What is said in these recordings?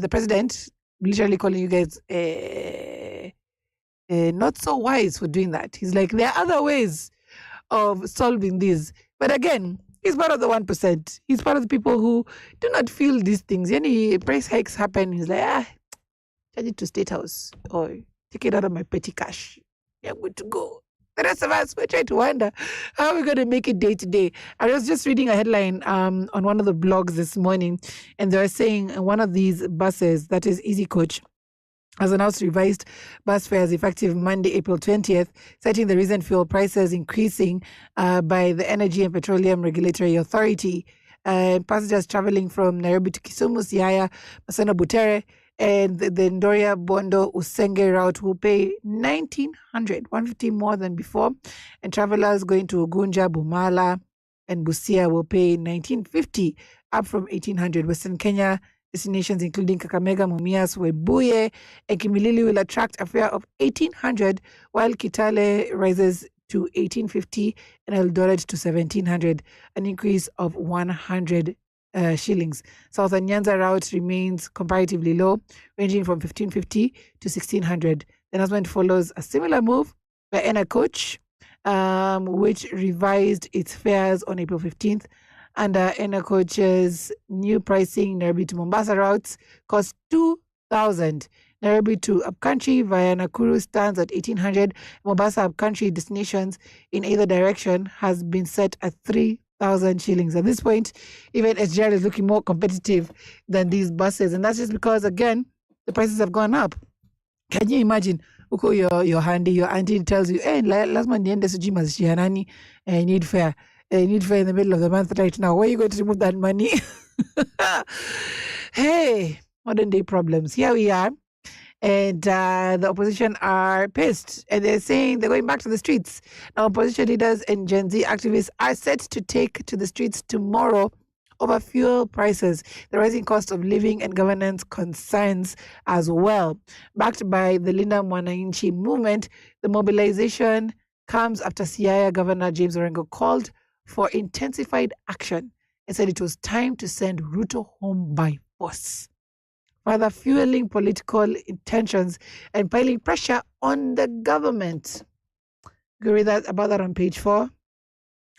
the president literally calling you guys not so wise for doing that. He's like, there are other ways of solving this. But again, he's part of the 1%. He's part of the people who do not feel these things. Any price hikes happen, he's like, charge it to State House or take it out of my petty cash. Yeah, I'm good to go. The rest of us, we're trying to wonder how we're going to make it day to day. I was just reading a headline on one of the blogs this morning, and they were saying one of these buses, that is Easy Coach, has announced revised bus fares effective Monday, April 20th, citing the recent fuel prices increasing by the Energy and Petroleum Regulatory Authority. Passengers traveling from Nairobi to Kisumu, Siaya, Maseno Butere, and the Ndoria Bondo Usenge route will pay 1,900, more than before. And travelers going to Ugunja, Bumala, and Busia will pay 1,950, up from 1,800. Western Kenya destinations including Kakamega, Mumias, Webuye, and Kimilili will attract a fare of 1,800, while Kitale rises to 1,850 and Eldoret to 1,700, an increase of 100 shillings. Southern Nyanza route remains comparatively low, ranging from 1,550 to 1,600. The announcement follows a similar move by Ena Coach, which revised its fares on April 15th. Under Ena Coach's new pricing, Nairobi to Mombasa routes cost 2,000. Nairobi to Upcountry via Nakuru stands at 1,800. Mombasa Upcountry destinations in either direction has been set at 3,000 shillings. At this point, even SGR is looking more competitive than these buses. And that's just because, again, the prices have gone up. Can you imagine? Uko your handy, your auntie tells you, hey, last month niende sijui mazishi ya nani, I need fare. I need fare in the middle of the month right now. Where are you going to remove that money? Hey, modern day problems. Here we are. And the opposition are pissed. And they're saying they're going back to the streets. Now, opposition leaders and Gen Z activists are set to take to the streets tomorrow over fuel prices, the rising cost of living, and governance concerns as well. Backed by the Linda Mwananchi movement, the mobilization comes after Siaya Governor James Orengo called for intensified action and said it was time to send Ruto home by force, further fueling political intentions and piling pressure on the government. You can read about that on page 4.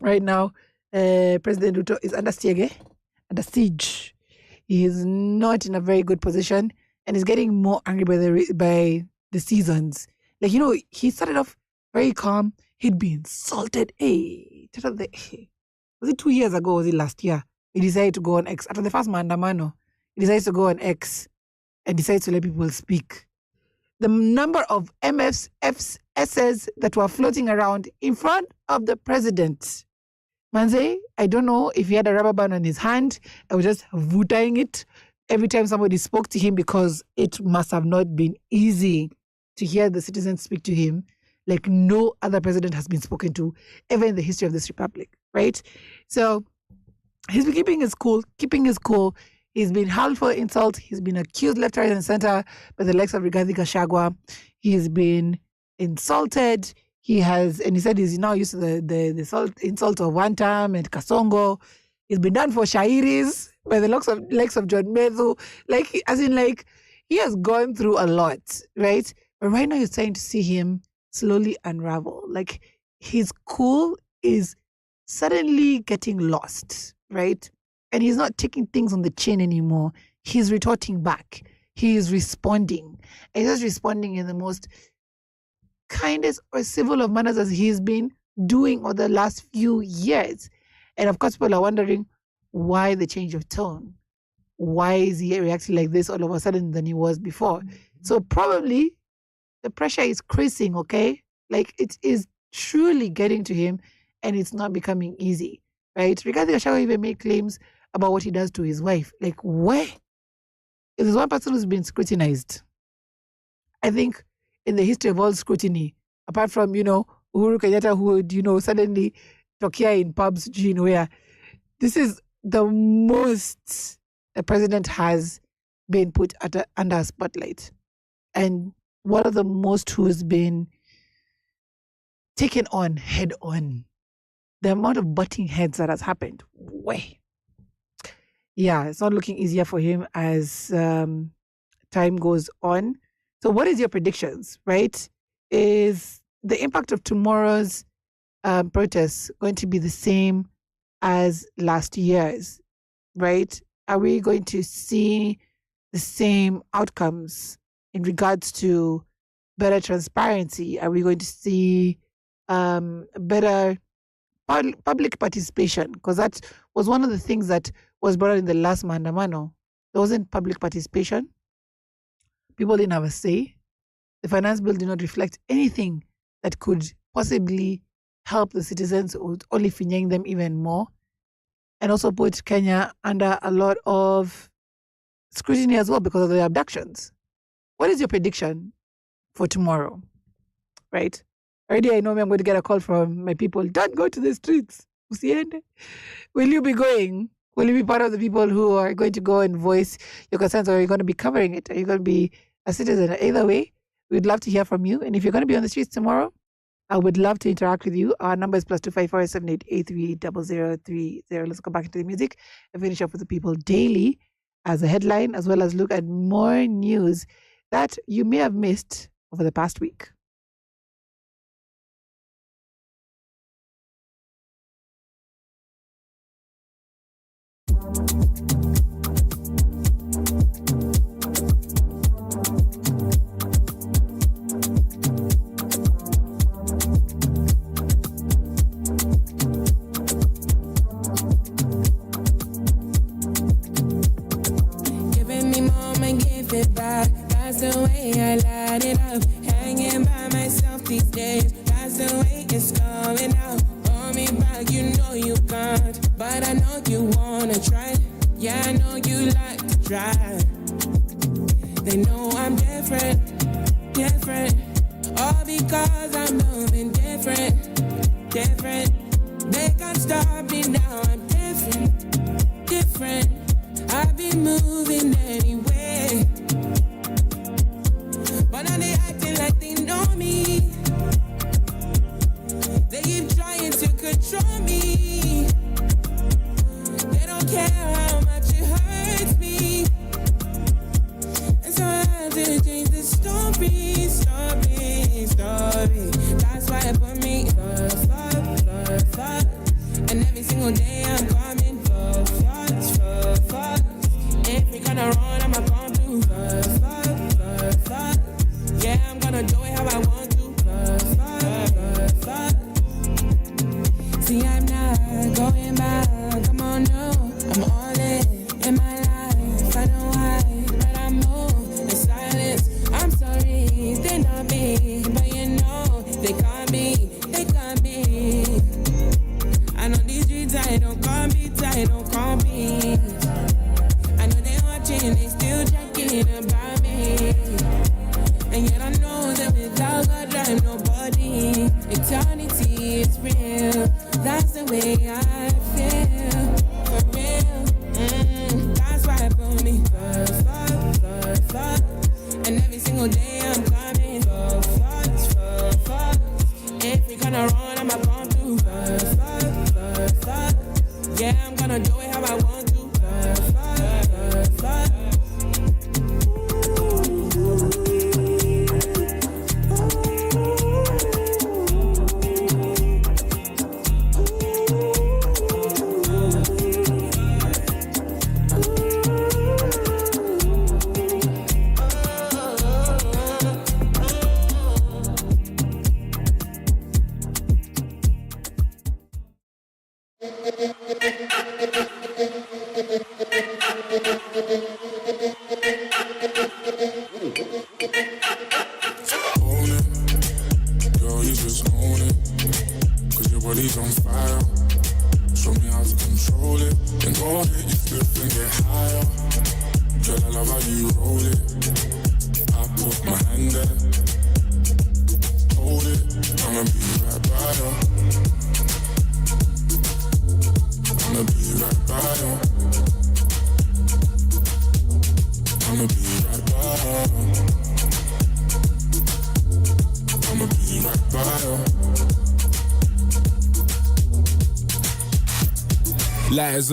Right now, President Ruto is under siege. He is not in a very good position and is getting more angry by the seasons. Like, he started off very calm. He'd be insulted. Was it 2 years ago? Was it last year? He decided to go on X. After the first Maandamano, he decides to go on X and decides to let people speak. The number of MFSs that were floating around in front of the president. Manze, I don't know if he had a rubber band on his hand. I was just vooting it every time somebody spoke to him, because it must have not been easy to hear the citizens speak to him like no other president has been spoken to ever in the history of this republic, right? So he's been keeping his cool. He's been hurled for insult. He's been accused left, right, and center by the likes of Rigathi Gachagua. He's been insulted. He said he's now used to the insult of one time and Kasongo. He's been done for shairis by the likes of John Medhu. He has gone through a lot, right? But right now you're starting to see him slowly unravel. Like, his cool is suddenly getting lost, right? And he's not taking things on the chin anymore. He's retorting back. He is responding. And he's just responding in the most kindest or civil of manners as he's been doing over the last few years. And of course, people are wondering why the change of tone. Why is he reacting like this all of a sudden than he was before? So probably the pressure is increasing, okay? Like, it is truly getting to him and it's not becoming easy, right? Rigathi Gachagua even made claims about what he does to his wife. Like, where? If there's one person who's been scrutinized, I think in the history of all scrutiny, apart from, Uhuru Kenyatta, who would, suddenly talk here in pubs, where this is the most the president has been put under a spotlight. And one of the most who's been taken on head on. The amount of butting heads that has happened. Way. Yeah, it's not looking easier for him as time goes on. So what is your predictions, right? Is the impact of tomorrow's protests going to be the same as last year's, right? Are we going to see the same outcomes in regards to better transparency? Are we going to see better public participation? Because that was one of the things that was brought up in the last Maandamano. There wasn't public participation. People didn't have a say. The finance bill did not reflect anything that could possibly help the citizens, or only finyang them even more, and also put Kenya under a lot of scrutiny as well because of the abductions. What is your prediction for tomorrow? Right? Already I know I'm going to get a call from my people. Don't go to the streets. Usiende. Will you be going? Will you be part of the people who are going to go and voice your concerns, or are you going to be covering it? Are you going to be a citizen? Either way, we'd love to hear from you. And if you're going to be on the streets tomorrow, I would love to interact with you. Our number is +254 788 0030. Let's go back into the music and finish up with the People Daily as a headline, as well as look at more news that you may have missed over the past week. That's the way I light it up. Hanging by myself these days. That's the way it's going out. Hold me back, you know you can't. But I know you wanna try. Yeah, I know you like to try. They know I'm different, different. All because I'm moving different, different. They can't stop me now, I'm different, different. I've been moving anyway. But now they acting like they know me. They keep trying to control me. They don't care how much it hurts me. And so I have to change the story, story, story. That's why I put me for. And every single day I'm coming for. If we gonna run, I'ma come through for. Yeah, I'm gonna do it how I want to. See, I'm not going back. Come on, no, I'm all in my life. I know why, but I move in silence. I'm sorry, they're not me, but you know they can't be, they can't be. I know these streets, I don't compete, I don't compete. I know they watching, they still checking about me. And yet I know that without God I'm nobody. Eternity is real. That's the way I feel. For real. That's why I put me first. And every single day I'm coming for. If we gonna run, I'ma come through first. Yeah, I'm gonna do it how I want to. Lighters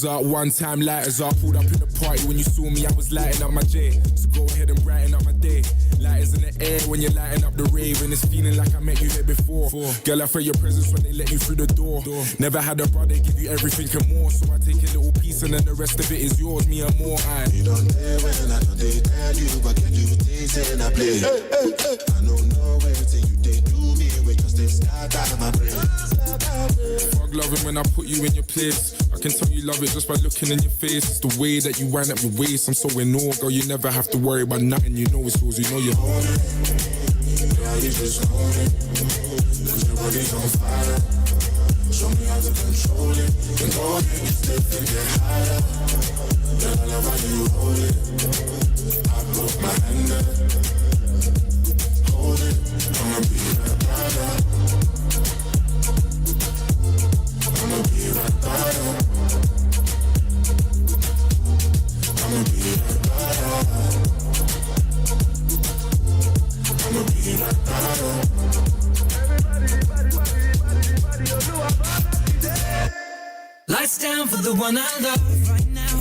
up, one time lighters up. Pulled up in the party when you saw me, I was lighting up my J. So go ahead and brighten up my day. Lighters in the air when you're lighting up the rave, and it's feeling like I met you here before. Girl, I felt your presence when they let you through the door. Never had a brother give you everything and more, so I take a little piece and then the rest of it is yours, me and more. You don't dare when I don't they tell you, but can you taste and I play? I don't know everything you did do me, we just they start out of my brain. Fuck loving when I put you in your place. I can tell you love it just by looking in your face. It's the way that you wind up your waist. I'm so in awe, girl, you never have to worry about nothing. You know it's yours, you know you're own it. Yeah, you just own it. Cause your body's on fire. Show me how to control it. And go ahead and step and get higher. Girl, I love how you hold it. I put my hand there. Hold it. I'ma be right by you. I'ma be right by you. I'ma be right by you. I'ma be right by you. Everybody, you know I'm lights down for the one I love right now.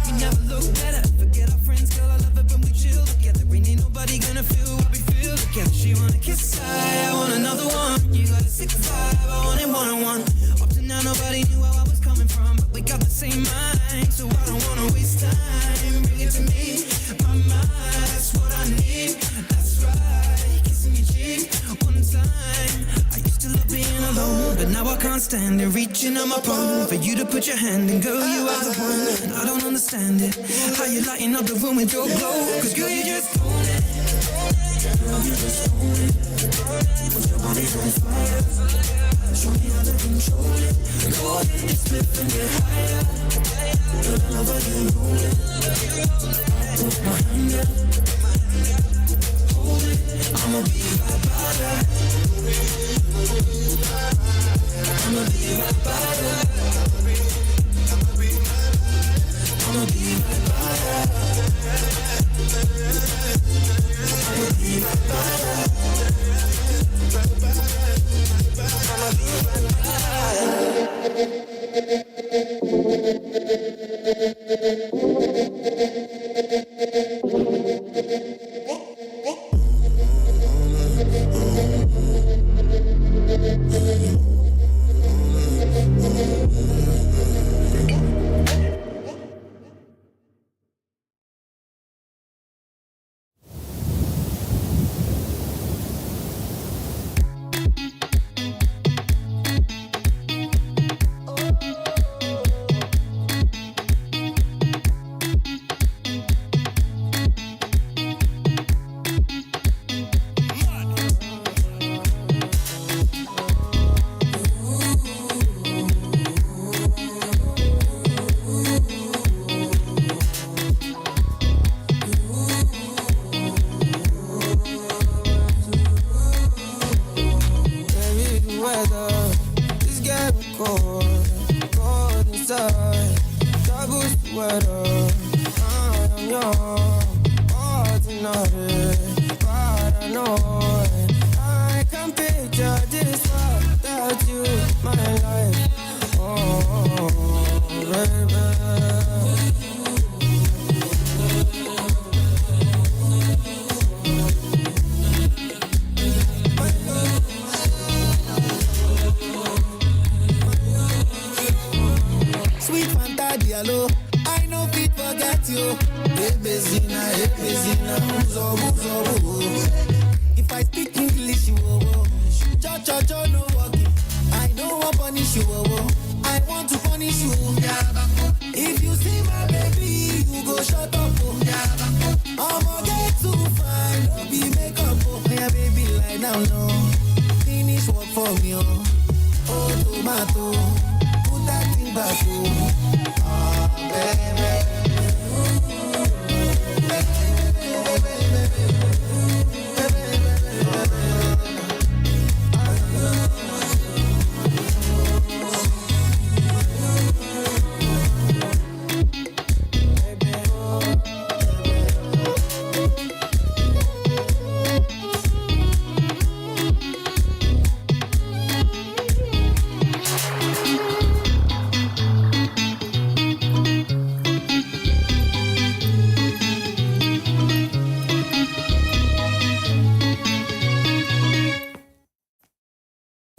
You never look better. Forget our friends, girl, I love it when we chill together. Ain't nobody gonna feel what we feel together. She wanna kiss, I want another one. You got a sick vibe, I want it one-on-one. Up to now, nobody knew where I was coming from, but we got the same mind, so I don't wanna waste time. Bring it to me, my mind, that's what I need. That's right, kissing your cheek one time. I used to love being alone, but now I can't stand it. Reaching on my palm for you to put your hand in, girl, you are the one. And I don't understand it, how you lighting up the room with your glow. Cause girl, you just own it. Girl, you just own it. Put your body on fire. Show me how to control it. Go ahead and slip and get higher. Girl, I love how you roll it. I put my hand there. Hold it. I'ma be right by that. I'ma be right by that. I'ma be right by that. I'ma be right by that. I'ma be right by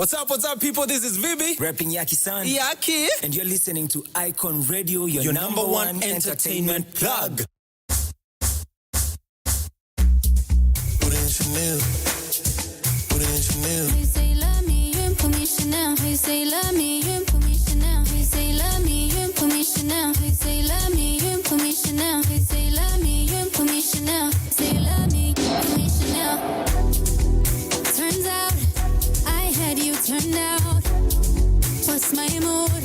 What's up, people? This is Vibi. Rapping Yaki-san. Yaki. And you're listening to Icon Radio, your number one entertainment plug. Put in Chanel. Put in Chanel. He say love me, you ain't put me Chanel. He say love me, you ain't put me Chanel. He say love me, you ain't put me Chanel. He say love me, you ain't put me Chanel. He say love me, you ain't put me Chanel. He say love me, you ain't put me Chanel. Turns out I had you turned out. What's my mood?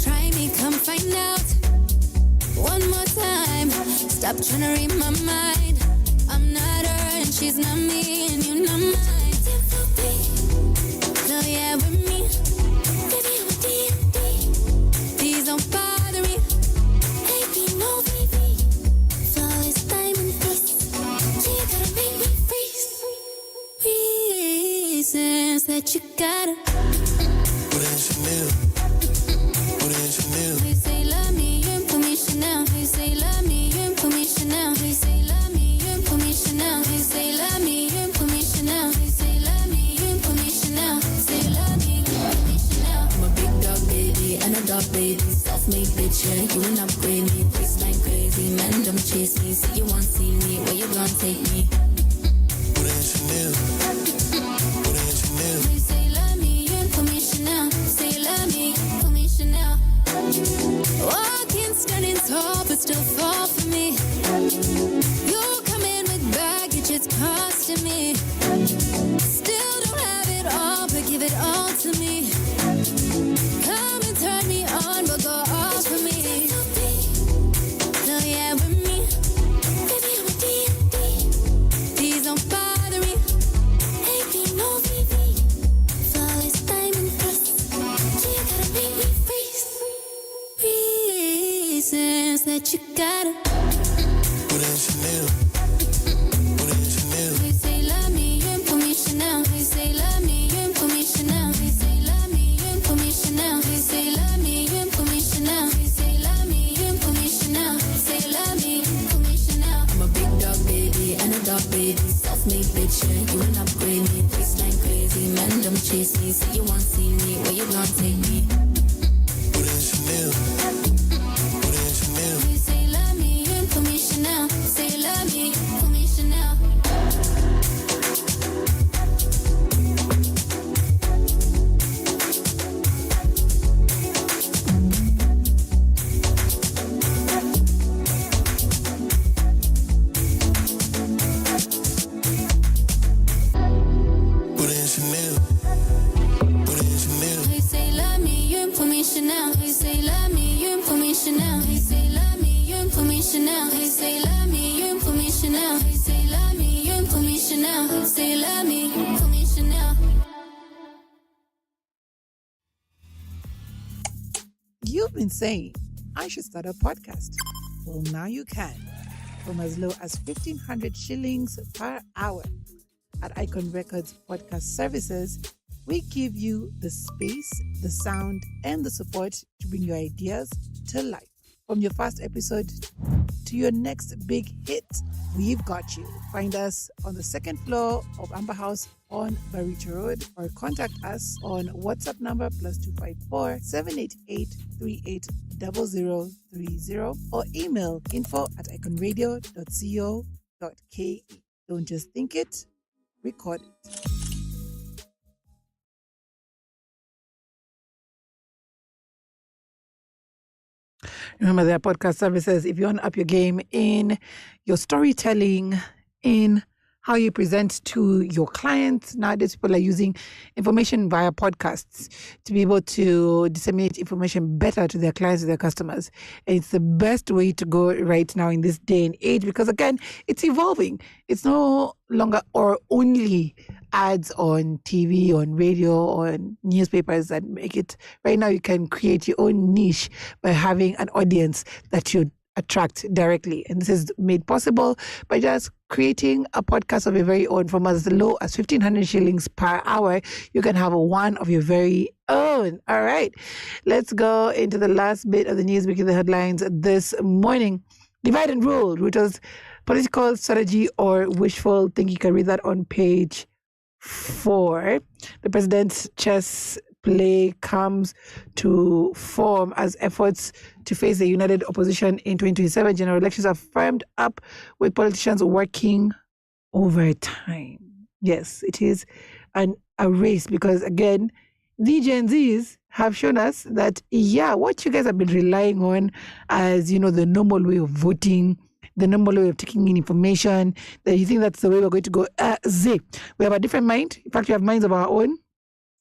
Try me, come find out. One more time. Stop trying to read my mind. I'm not her and she's not me and you're not mine. No, yeah, with me. Baby, I'm a D&D. Please don't bother me. Baby, no, baby. Flawless diamond face. You gotta make me freeze. Reasons that you gotta. Put in Chanel. Put in Chanel. He say love me, you ain't put me Chanel. He say love me, you ain't put me Chanel. He say love me, you ain't put me Chanel. He say love me, you ain't put me Chanel. He say love me, you ain't put me Chanel. He say love me, you ain't put me Chanel. I'm a big dog baby and a dog baby. Self-made bitch, yeah, you ain't upgrade me. Face like crazy, man, don't chase me. Say you want see me, where you gonna take me? Put in Chanel. Put in Chanel. He say love me, you ain't put me Chanel. Say love me, put me Chanel. Walking, standing tall, but still fall for me. You come in with baggage, it's costing me. Still don't have it all, but give it all to me. Come and turn me on, but go off for me. No, yeah, with me. Baby, I'm a D&D. Please don't bother me. Baby, no, baby. Flawless diamond face. You gotta make me freeze. Reasons that you gotta. Put in Chanel. Put in Chanel. He say love me, you ain't put me Chanel. He say love me, you ain't put me Chanel. He say love me, you ain't put me Chanel. He say love me, you ain't put me Chanel. He say love me, you ain't put me Chanel. He say love me, put me Chanel. I'm a big dog baby and a dog baby. Self-made bitch, yeah, you ain't upgrade me. Face like crazy, man, don't chase me. Say you want see me, where you gonna take me? Put in Chanel. Put in Chanel. He say love me, you ain't put me Chanel. Say love me, put me Chanel. Put in Chanel. Put in Chanel. He say love me, you ain't put me Chanel. He say love me, you ain't put me Chanel. He say love me, you ain't put me Chanel. He say love me, you ain't put me Chanel. He say love me, you ain't put me Chanel. He say love me, put me Chanel. You've been saying, I should start a podcast. Well, now you can. From as low as 1,500 shillings per hour. At Icon Records Podcast Services, we give you the space, the sound, and the support to bring your ideas to life. From your first episode to your next big hit, we've got you. Find us on the second floor of Amber House on Barita Road or contact us on WhatsApp number +254 788 380030 or email info@iconradio.co.ke. Don't just think it, record it. Remember, there are podcast services. If you want to up your game in your storytelling, in how you present to your clients, nowadays people are using information via podcasts to be able to disseminate information better to their clients, to their customers. And it's the best way to go right now in this day and age because, again, it's evolving. It's no longer or only ads on TV, on radio, on newspapers that make it. Right now, you can create your own niche by having an audience that you attract directly. And this is made possible by just creating a podcast of your very own. From as low as 1,500 shillings per hour, you can have one of your very own. All right, let's go into the last bit of the news, making the headlines this morning. Divide and rule, Ruto's political strategy or wishful thinking. You can read that on page 4. The president's chess play comes to form as efforts to face the united opposition in 2027 general elections are firmed up with politicians working overtime. Yes, it is a race because, again, the Gen Zs have shown us that, what you guys have been relying on as, the normal way of voting, the normal way of taking in information, that you think that's the way we're going to go. We have a different mind. In fact, we have minds of our own.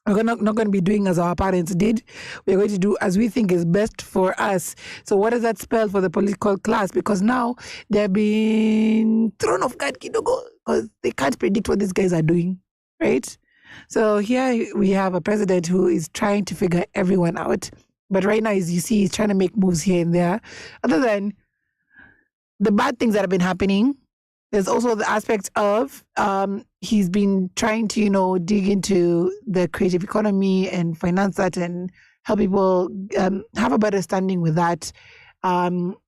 We're not going to be doing as our parents did. We're going to do as we think is best for us. So what does that spell for the political class? Because now they're being thrown off guard, because they can't predict what these guys are doing, right? So here we have a president who is trying to figure everyone out. But right now, as you see, he's trying to make moves here and there. Other than the bad things that have been happening, there's also the aspect of he's been trying to, dig into the creative economy and finance that and help people have a better standing with that.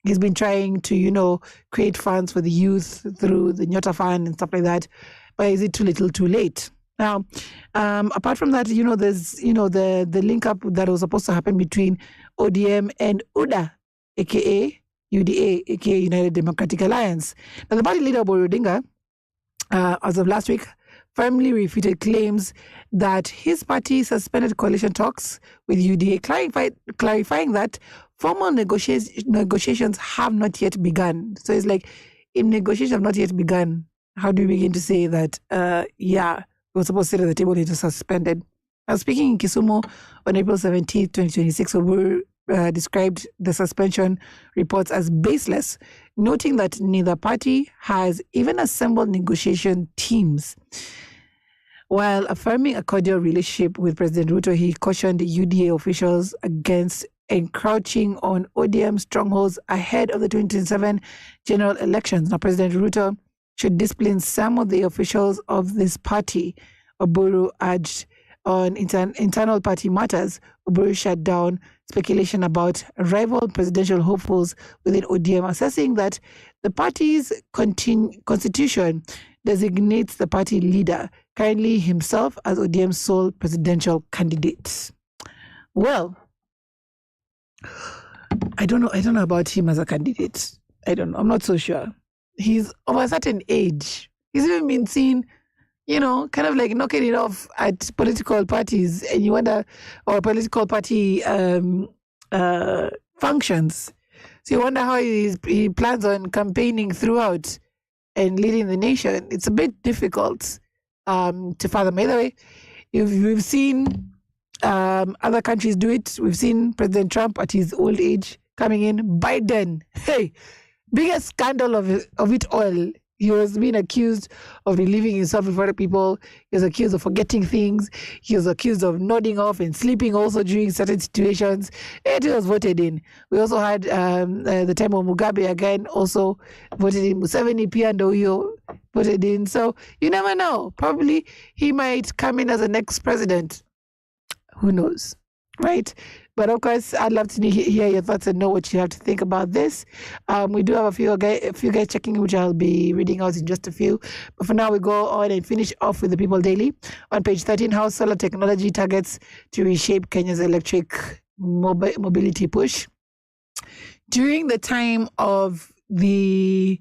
He's been trying to, create funds for the youth through the Nyota Fund and stuff like that. But is it too little, too late? Now, apart from that, there's, the link up that was supposed to happen between ODM and UDA, aka UDA, aka United Democratic Alliance. Now, the party leader, Oburu Odinga, as of last week, firmly refuted claims that his party suspended coalition talks with UDA, clarifying that formal negotiations have not yet begun. So it's like, if negotiations have not yet begun, how do we begin to say that, we were supposed to sit at the table, it was suspended? I was speaking in Kisumu on April 17th, 2026, Oburu described the suspension reports as baseless, noting that neither party has even assembled negotiation teams. While affirming a cordial relationship with President Ruto, he cautioned UDA officials against encroaching on ODM strongholds ahead of the 2027 general elections. Now, President Ruto should discipline some of the officials of this party, Oburu urged. On internal party matters, Oburu shut down speculation about rival presidential hopefuls within ODM, assessing that the party's constitution designates the party leader, currently himself, as ODM's sole presidential candidate. Well, I don't know about him as a candidate. I don't know. I'm not so sure. He's of a certain age. He's even been seen, kind of like knocking it off at political parties, and you wonder, or political party functions. So you wonder how he plans on campaigning throughout and leading the nation. It's a bit difficult to fathom. By the way, we've seen other countries do it. We've seen President Trump at his old age coming in. Biden, biggest scandal of it all. He was being accused of relieving himself in front of people. He was accused of forgetting things. He was accused of nodding off and sleeping also during certain situations. And he was voted in. We also had the time of Mugabe again, also voted in. Museveni, Pia Ndoyo voted in. So you never know. Probably he might come in as the next president. Who knows, right? But of course, I'd love to hear your thoughts and know what you have to think about this. We do have a few guys checking in, which I'll be reading out in just a few. But for now, we go on and finish off with the People Daily. On page 13, how solar technology targets to reshape Kenya's electric mobility push. During the time of the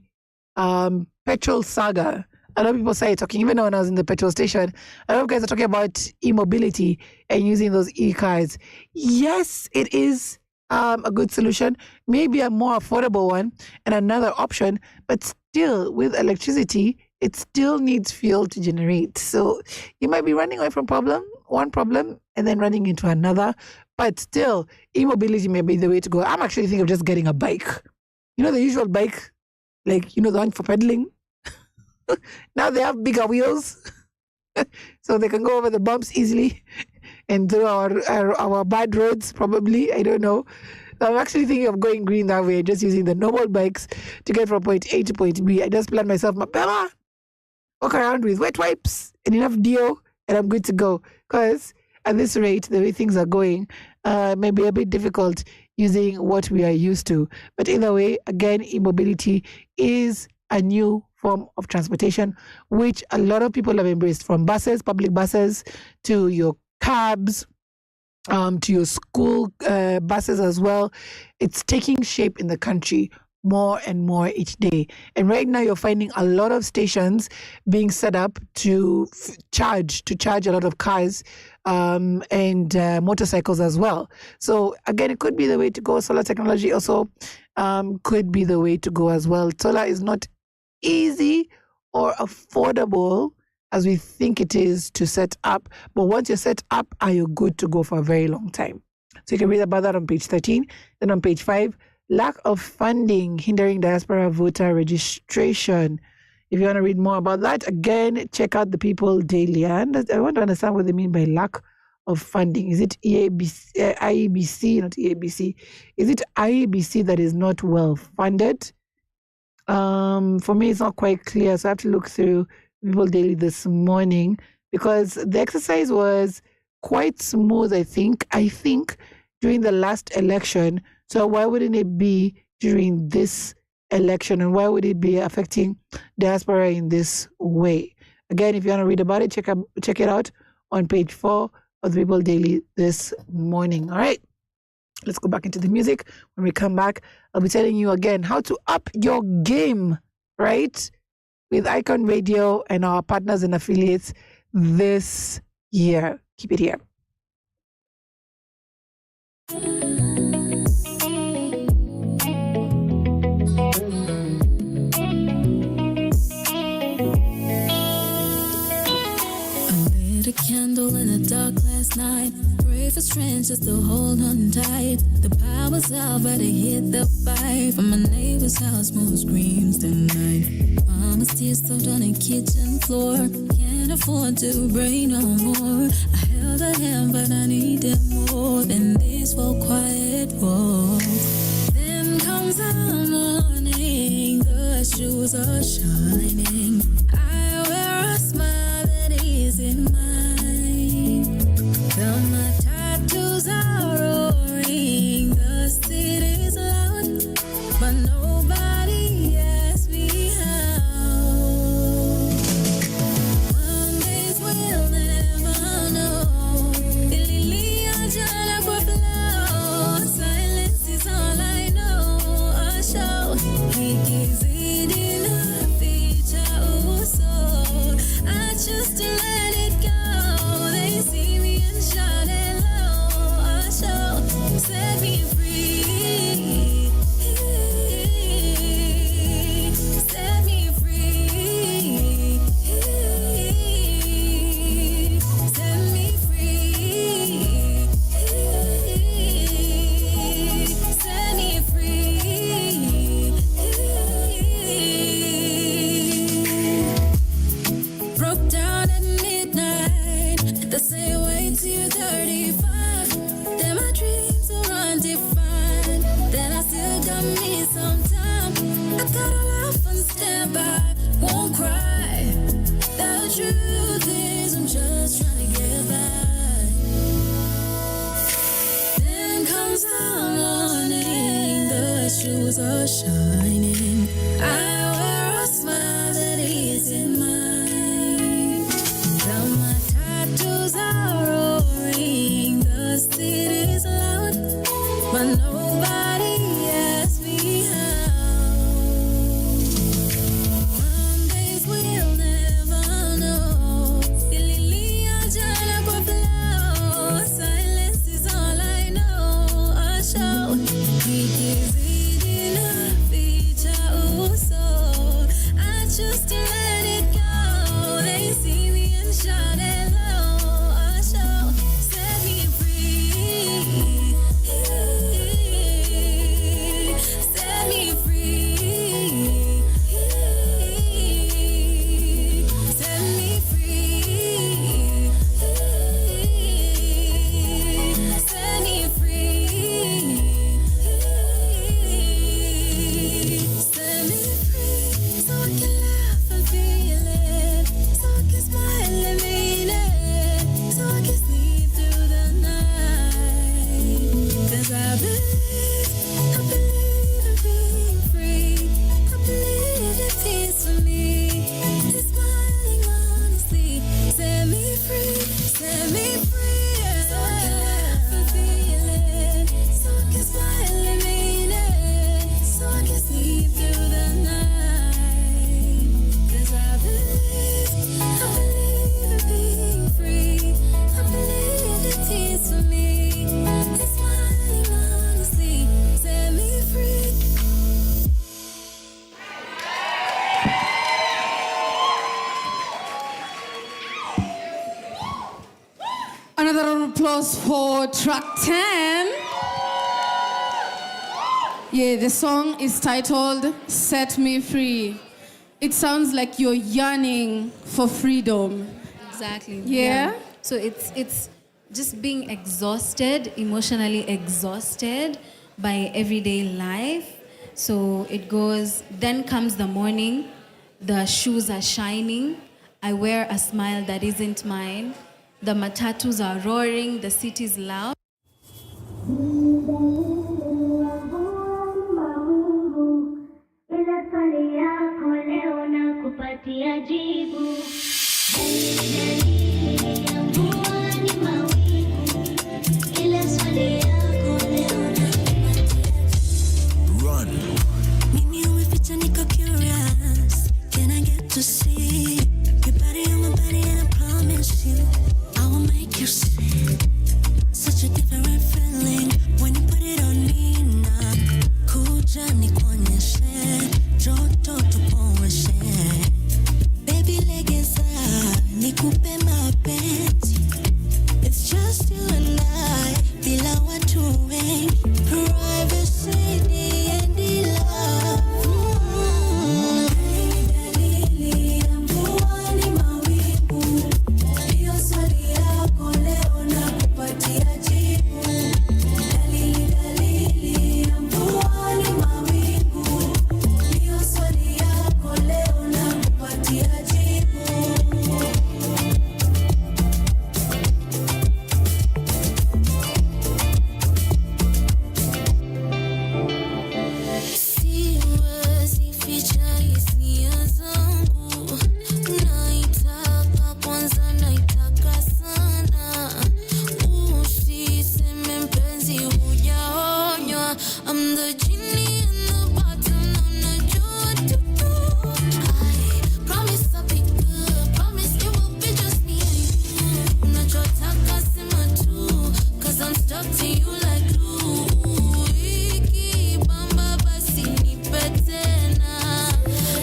petrol saga, a lot of people started talking, even when I was in the petrol station, a lot of guys are talking about e-mobility and using those e-cars. Yes, it is a good solution, maybe a more affordable one and another option, but still with electricity, it still needs fuel to generate. So you might be running away from one problem and then running into another, but still e-mobility may be the way to go. I'm actually thinking of just getting a bike. The usual bike, like, the one for pedaling. Now they have bigger wheels, so they can go over the bumps easily and through our bad roads, probably. I don't know. So I'm actually thinking of going green that way, just using the normal bikes to get from point A to point B. I just plan myself my bella, walk around with wet wipes and enough deo, and I'm good to go. Because at this rate, the way things are going, may be a bit difficult using what we are used to. But either way, again, e-mobility is a new form of transportation, which a lot of people have embraced, from buses, public buses, to your cabs, to your school buses as well. It's taking shape in the country more and more each day. And right now, you're finding a lot of stations being set up to charge a lot of cars and motorcycles as well. So again, it could be the way to go. Solar technology also could be the way to go as well. Solar is not easy or affordable as we think it is to set up, but once you're set up, are you good to go for a very long time? So you can read about that on page 13. Then on page 5, lack of funding hindering diaspora voter registration. If you want to read more about that, again, check out the People Daily. And I want to understand what they mean by lack of funding. Is it IEBC, not EABC? Is it IEBC that is not well funded? For me, it's not quite clear, so I have to look through People Daily this morning, because the exercise was quite smooth, I think, during the last election. So why wouldn't it be during this election, and why would it be affecting diaspora in this way? Again, if you want to read about it, check it out on page 4 of the People Daily this morning. All right, let's go back into the music. When we come back, I'll be telling you again how to up your game, right, with Icon Radio and our partners and affiliates this year. Keep it here. A candle in the dark last night. Pray for strength just to hold on tight. The power's out, but it hit the fight. From my neighbor's house, more screams tonight. Mama's tears soaked on the kitchen floor. Can't afford to pray no more. I held her hand, but I needed more than this for quiet walk. Then comes the morning, the shoes are shining. I wear a smile that isn't mine. My tattoos are roaring, the city's loud, but nobody asks me how. Mondays will never know. Silence is all I know. A show. He gives it enough. applause for track 10. Yeah, the song is titled Set Me Free. It sounds like you're yearning for freedom. Exactly. Yeah? So it's just being exhausted, emotionally exhausted by everyday life. So it goes, then comes the morning, the shoes are shining, I wear a smile that isn't mine, the matatus are roaring, the city's loud. Mimi umeficha niko curious. Can I get to see your body on my body and I promise you I will make you see such a different feeling when you put it on me now. Kuja nikuonyeshe joto tupoeshe. Baby legeza nikupe mapenzi. It's just you and I bila watu wengi. Privacy and love. Dalili ya mvua ni mawingu. Hiyo swali yako leo nakupatia jibu. Dalili ya mvua ni mawingu. Hiyo swali yako leo nakupatia jibu. Siwezi ficha hisia zangu. Naitaka kwanza, naitaka sana. Usiseme mpenzi hujaonywa. I'm the genie in the bottle, na unajua tutu. I promise I'll be good, promise it will be just me and you. Unachotaka sema tu, 'cause I'm stuck to you like glue. Ikibamba basi nipe tena.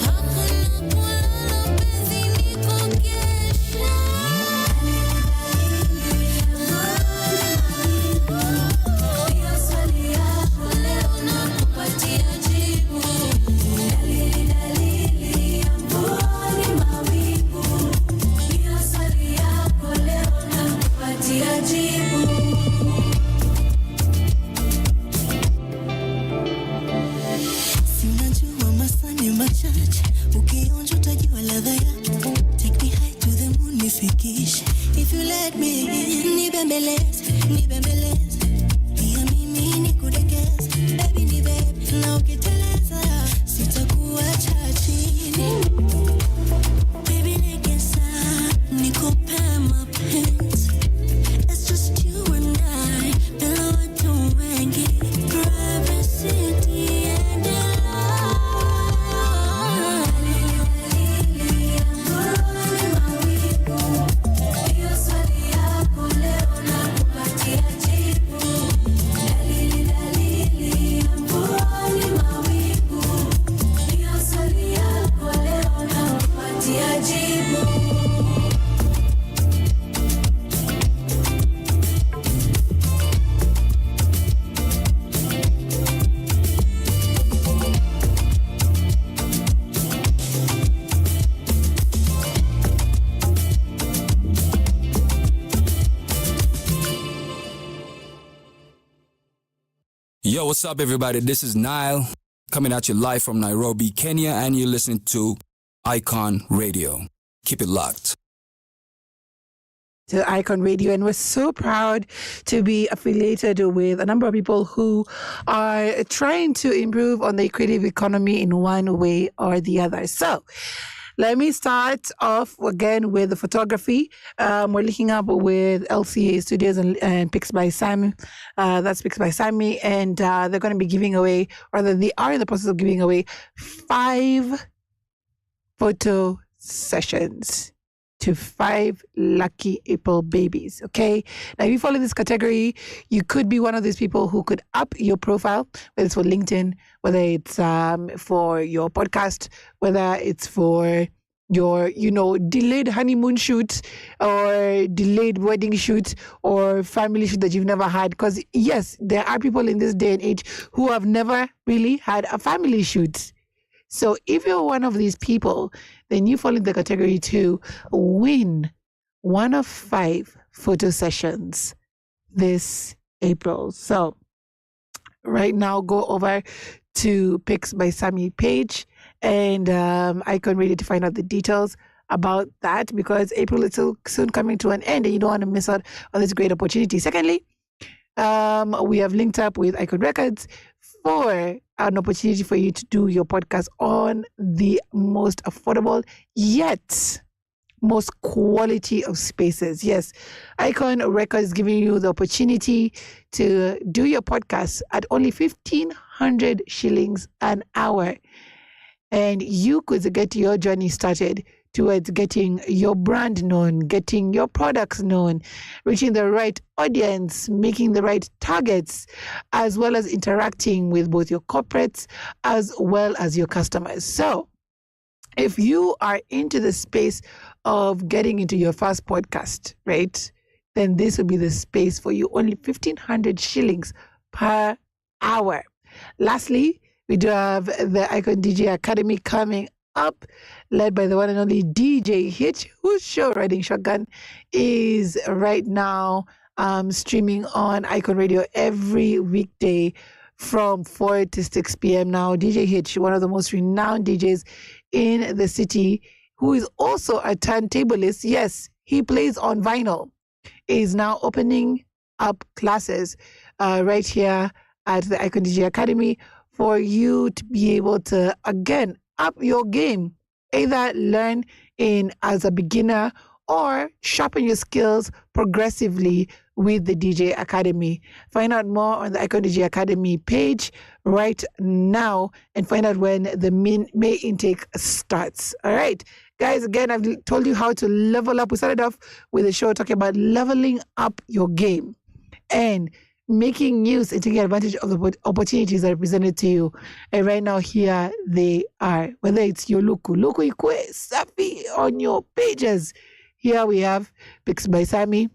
Hakuna kulala penzi niko kesha. Hiyo swali yako leo nakupatia jibu. Dalili ya mvua ni mawingu. Hiyo swali yako leo nakupatia jibu. Sinajua masaa ni machache, ukionja utajua ladha yake. Take me high to the moon nifikishe. If you let me in, nibembeleze, nibembeleze. Pia mimi nikudekeze, baby ni baby. Na ukiteleza, sitakuacha chini. Baby legeza, nikupe mapenzi. It's just you and I, bila watu wengi. Privacy and love. Dalili ya mvua ni mawingu. Hiyo swali yako leo nakupatia jibu. Dalili ya mvua ni mawingu. Hiyo swali yako leo nakupatia jibu. Yo, what's up, everybody? This is Nile, coming at you live from Nairobi, Kenya, and you're listening to Icon Radio. Keep it locked. To Icon Radio, and we're so proud to be affiliated with a number of people who are trying to improve on the creative economy in one way or the other. So let me start off again with the photography. We're linking up with LCA Studios and Pics by Sam. That's Pics by Sammy, and they're going to be giving away, or they are in the process of giving away 5 photo sessions to 5 lucky April babies. Okay. Now, if you fall in this category, you could be one of these people who could up your profile, whether it's for LinkedIn, whether it's for your podcast, whether it's for your, delayed honeymoon shoot or delayed wedding shoot or family shoot that you've never had. Because yes, there are people in this day and age who have never really had a family shoot. So if you're one of these people, then you fall in the category to win one of 5 photo sessions this April. So right now, go over to Picks by Sammy page and Icon Radio to find out the details about that, because April is soon coming to an end and you don't want to miss out on this great opportunity. Secondly, we have linked up with Icon Records for an opportunity for you to do your podcast on the most affordable yet most quality of spaces. Yes, Icon Records is giving you the opportunity to do your podcast at only 1,500 shillings an hour. And you could get your journey started towards getting your brand known, getting your products known, reaching the right audience, making the right targets, as well as interacting with both your corporates as well as your customers. So if you are into the space of getting into your first podcast, right, then this will be the space for you. Only 1,500 shillings per hour. Lastly, we do have the Icon DJ Academy coming up, led by the one and only DJ Hitch, whose show Riding Shotgun is right now streaming on Icon Radio every weekday from 4 to 6 p.m. Now, DJ Hitch, one of the most renowned DJs in the city, who is also a turntablist. Yes, he plays on vinyl, is now opening up classes right here at the Icon DJ Academy for you to be able to, again, up your game. Either learn in as a beginner or sharpen your skills progressively with the DJ Academy. Find out more on the Icon DJ Academy page right now and find out when the May intake starts. All right. Guys, again, I've told you how to level up. We started off with a show talking about leveling up your game and making use and taking advantage of the opportunities that are presented to you. And right now, here they are. Whether it's your Luku Ikwe, Safi on your pages. Here we have Picks by Sammy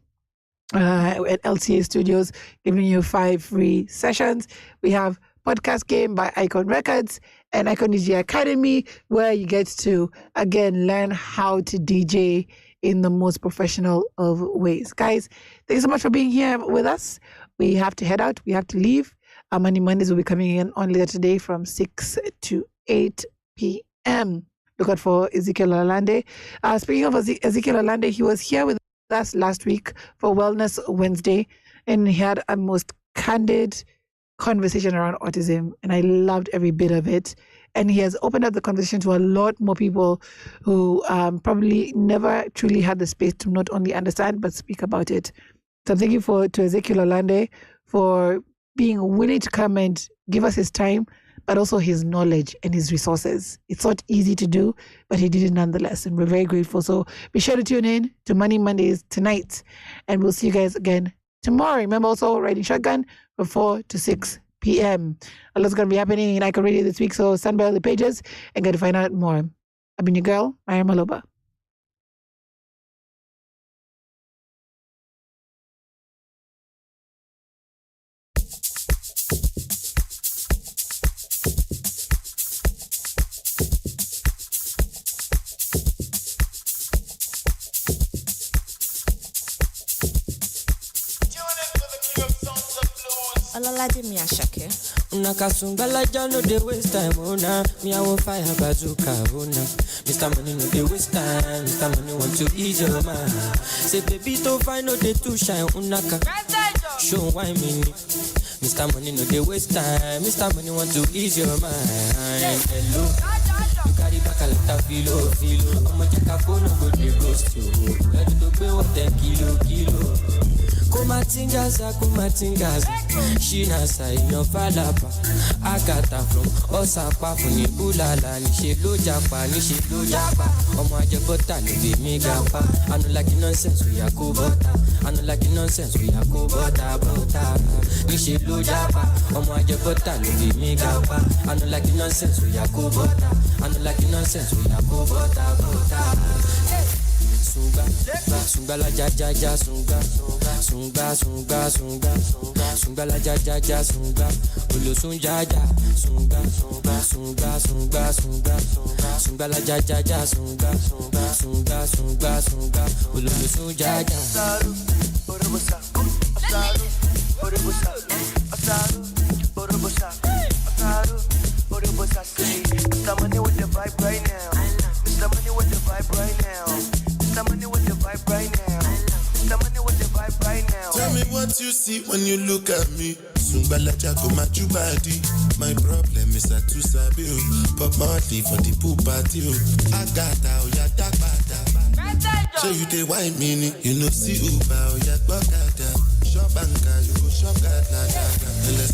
at LCA Studios, giving you 5 free sessions. We have Podcast Game by Icon Records and Icon DJ Academy, where you get to, again, learn how to DJ in the most professional of ways. Guys, thank you so much for being here with us. We have to head out. We have to leave. Our Money Mondays will be coming in on later today from 6 to 8 p.m. Look out for Ezekiel Olande. Speaking of Ezekiel Olande, he was here with us last week for Wellness Wednesday, and he had a most candid conversation around autism, and I loved every bit of it. And he has opened up the conversation to a lot more people who probably never truly had the space to not only understand but speak about it. So thank you to Ezekiel Olande for being willing to come and give us his time, but also his knowledge and his resources. It's not easy to do, but he did it nonetheless, and we're very grateful. So be sure to tune in to Money Mondays tonight, and we'll see you guys again tomorrow. Remember also Riding Shotgun from 4 to 6 p.m. A lot's going to be happening in Icon Radio this week, so stand by all the pages and get to find out more. I've been your girl, Maya Maloba. Alalaji mi ashake. Unakasumbala no dey waste time, oh na. Me I will fire bazooka, oh na. Mr. Money no dey waste time. Mr. Money want to ease your mind. Say baby to find no dey too shine, unaka. Show why me. Mr. Money no dey waste time. Mr. Money want to ease your mind. Hello. You carry back a lot of filo. I'ma check a phone, no go dey ghost you. Ready to pay what 10 kilo. Kumatingaza, Shina Saino Falapa, Agata from Osapa, Funi Bulala, Nishilu Japa, Omajabota, Libi Migapa, I don't like nonsense, we are Kubota, I don't like nonsense, we are Kubota, Nishilu Japa, Omajabota, Libi Migapa, I don't like nonsense, we are Kubota, I don't like nonsense, we are Kubota, Sunga la ja ja ja sunga la ja ja ja sunga ulu sunga ja sunga la ja ja ja sunga ulu sunga ja Mr. Money with the vibe right now. Mr. Money with the vibe right now. Mr. Money with the vibe right now. Mr. Money with the vibe right now. Tell me what you see when you look at me. Sungbala Jago Machubadi. My problem is that to sabi o. Pop Marley for the pool party o. Agata o ya dagbada. So you dey wine meaning, you know see Uber o ya gbokada. Shop anka, you go shop gada. Ele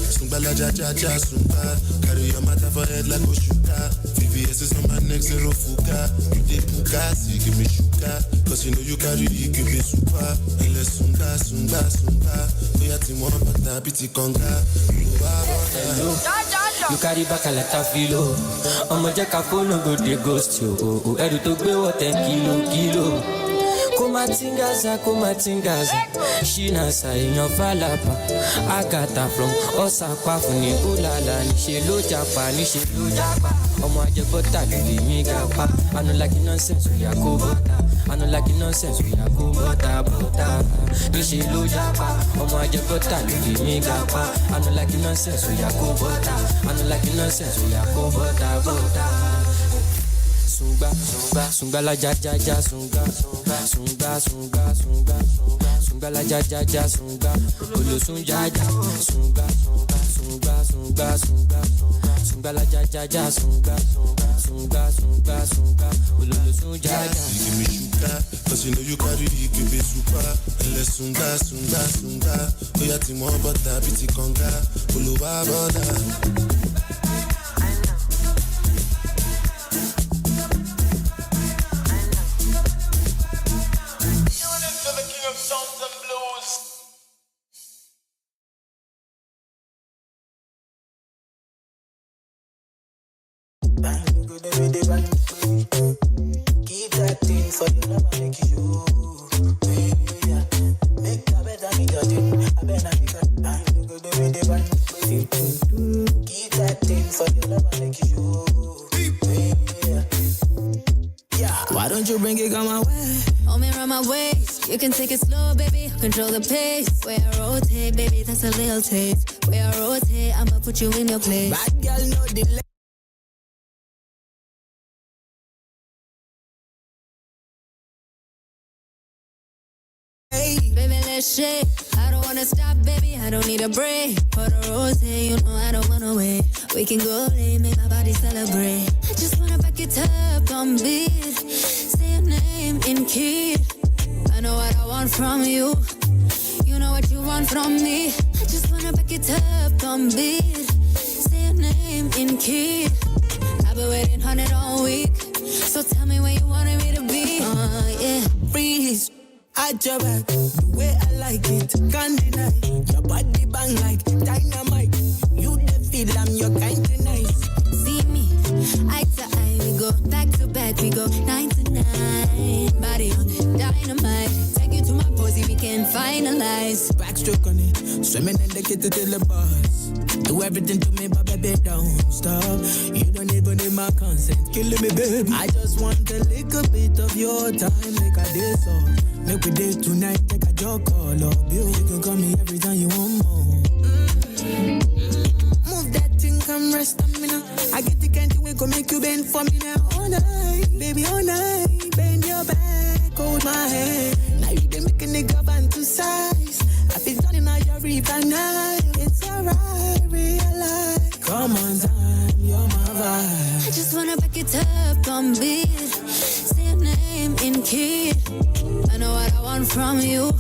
Sungbala ja Sungba. Carry your matter for head like Oshuka. VVS is on my neck, zero fuka. You dey puka, so you give me sugar. Cause you know you carry, you give me super. Ele Sunga. Oya ti mo pata biti konga. You carry back a lot of filo. I'ma check a phone and go dey ghost you. Edu to gbe what 10 kilo. Kumatingaza, Shina Saino Falapa, Agata from Osaka, Funi Bulala, Nishilu Japa, Omajabota, Libi Migapa, I don't like nonsense, we are Kubota, I don't like nonsense, we are Kubota, Nishilu Japa, Omajabota, Libi Migapa, I don't like nonsense, we are Kubota, I don't like nonsense, we are Kubota, Sunga la ja ja ja sunga la ja ja ja sunga ulu sunga ja sunga la ja ja ja sunga ulu sunga ja. Give me sugar, cause you know you carry, you give me super. Ele sunga. Oya ti mo bota biti konga. Uluwa boda. Keep that thing for you, never make you. Yeah. Make a better make your thing. I better make a keep that thing for you, never make you. Yeah. Why don't you bring it on my way? Hold me around my waist. You can take it slow, baby. Control the pace. Where I rotate, baby, that's a little taste. Where I rotate, I'ma put you in your place. Bad girl, no delay. Baby, let's shake. I don't wanna stop, baby. I don't need a break. For the rose, you know I don't wanna wait. We can go late, make my body celebrate. I just wanna back it up on beat. Say your name in key. I know what I want from you. You know what you want from me. I just wanna back it up on beat. Say your name in key. I've been waiting on it all week. So tell me where you wanted me to be. Yeah. Freeze. At your back, the way I like it, can't deny. Your body bang like dynamite. You the feel I'm your kind of nice. See me, eye to eye, we go back to back, we go 9 to 9. Body on it, dynamite. Take you to my posy, we can finalize. Backstroke on it, swimming in the kitchen till the bus. Do everything to me, but baby, don't stop. You don't even need my consent, killing me, baby. I just want a little bit of your time, make a day so. Make we day tonight, take a joke call up. You can call me every time you want more. Move that thing, come rest on me now. I get the kind of way go make you bend for me now. All night, baby, all night. Bend your back, hold my hand. Now you been making nigga fantasize. I feel done in all your river now. It's alright, realize. Come on, time, you're my vibe. I just wanna back it up on beat. Say your name in key. I know what I want from you.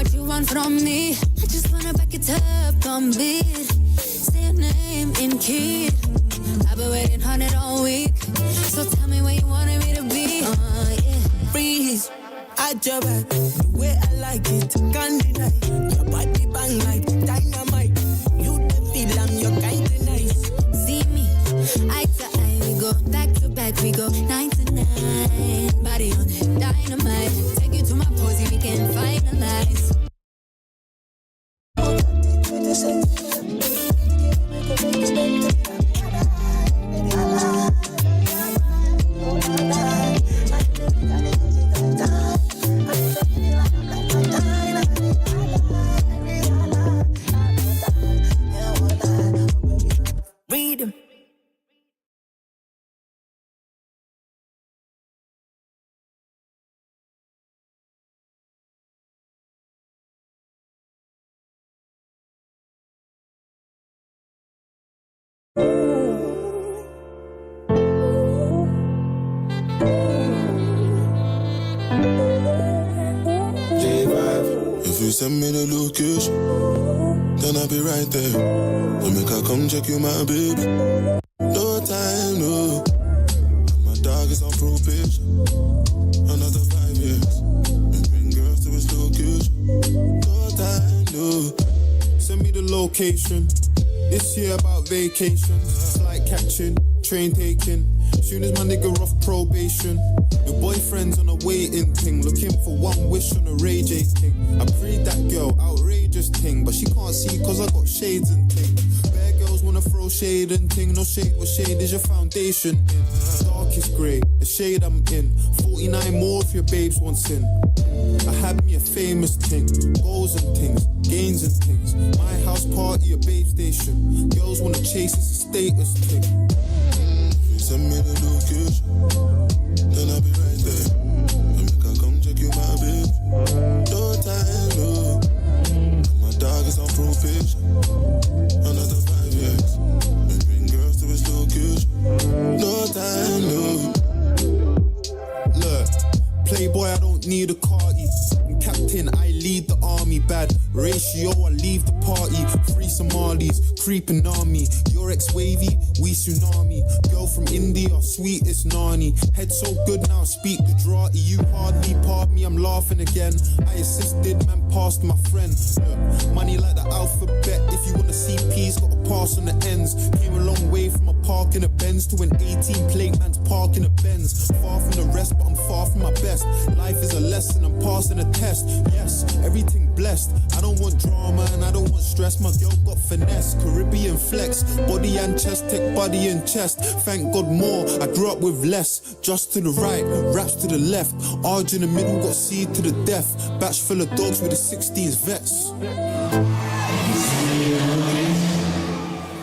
what you want from me. I just wanna back it up on beat. Say your name in key. I've been waiting on it all week. So tell me where you wanted me to be. Yeah. Freeze, I your back, the way I like it, can't deny. Your body bang like dynamite. You the feel I'm your kind of nice. See me, eye to eye we go, back to back we go, 9 to 9. Body on it, dynamite. Take you to my posy, we can finalize. Read him. If you send me the location, then I'll be right there. You make her come check you, my baby. No time, no. And my dog is on probation. Another 5 years. And bring girls to his location. No time, no. Send me the location. This year about vacation. Flight catching, train taking. Soon as my nigga off probation. Your boyfriend's on a waiting thing. Looking for one wish on a Ray J thing. I prayed that girl, outrageous thing. But she can't see cause I got shades and thing. Bare girls wanna throw shade and thing. No shade, what shade is your foundation in? Darkest grey, the shade I'm in. 49 more if your babes wants in. I had me a famous thing. Goals and things, gains and things. My house party, a babe station. Girls wanna chase, it's a status thing. Send me the location, then I'll be right there. And make her come check you, my baby. No time, no. And my dog is on probation. Another 5 years. And bring girls to his location. No time, no. Look, playboy, I don't need a carty. I'm captain, I lead the army. Bad ratio, I leave the party. Free Somalis, creeping army. Your ex-wavy, we tsunami. Girl from India, sweetest nani. Head so good now, I speak Gujarati. You hardly part me, I'm laughing again. I assisted, man, passed my friend. Look, money like the alphabet. If you wanna see peace, gotta pass on the ends. Came a long way from a park in a Benz to an 18 plate man's park in a Benz. Far from the rest, but I'm far from my best. Life is a lesson, I'm passing a test. Yes, everything blessed. I don't want drama and I don't want stress. My girl got finesse, Caribbean flex. Body and chest, tech body and chest. Thank God more, I grew up with less. Just to the right, raps to the left. Arj in the middle, got seed to the death. Batch full of dogs with the 16s vets.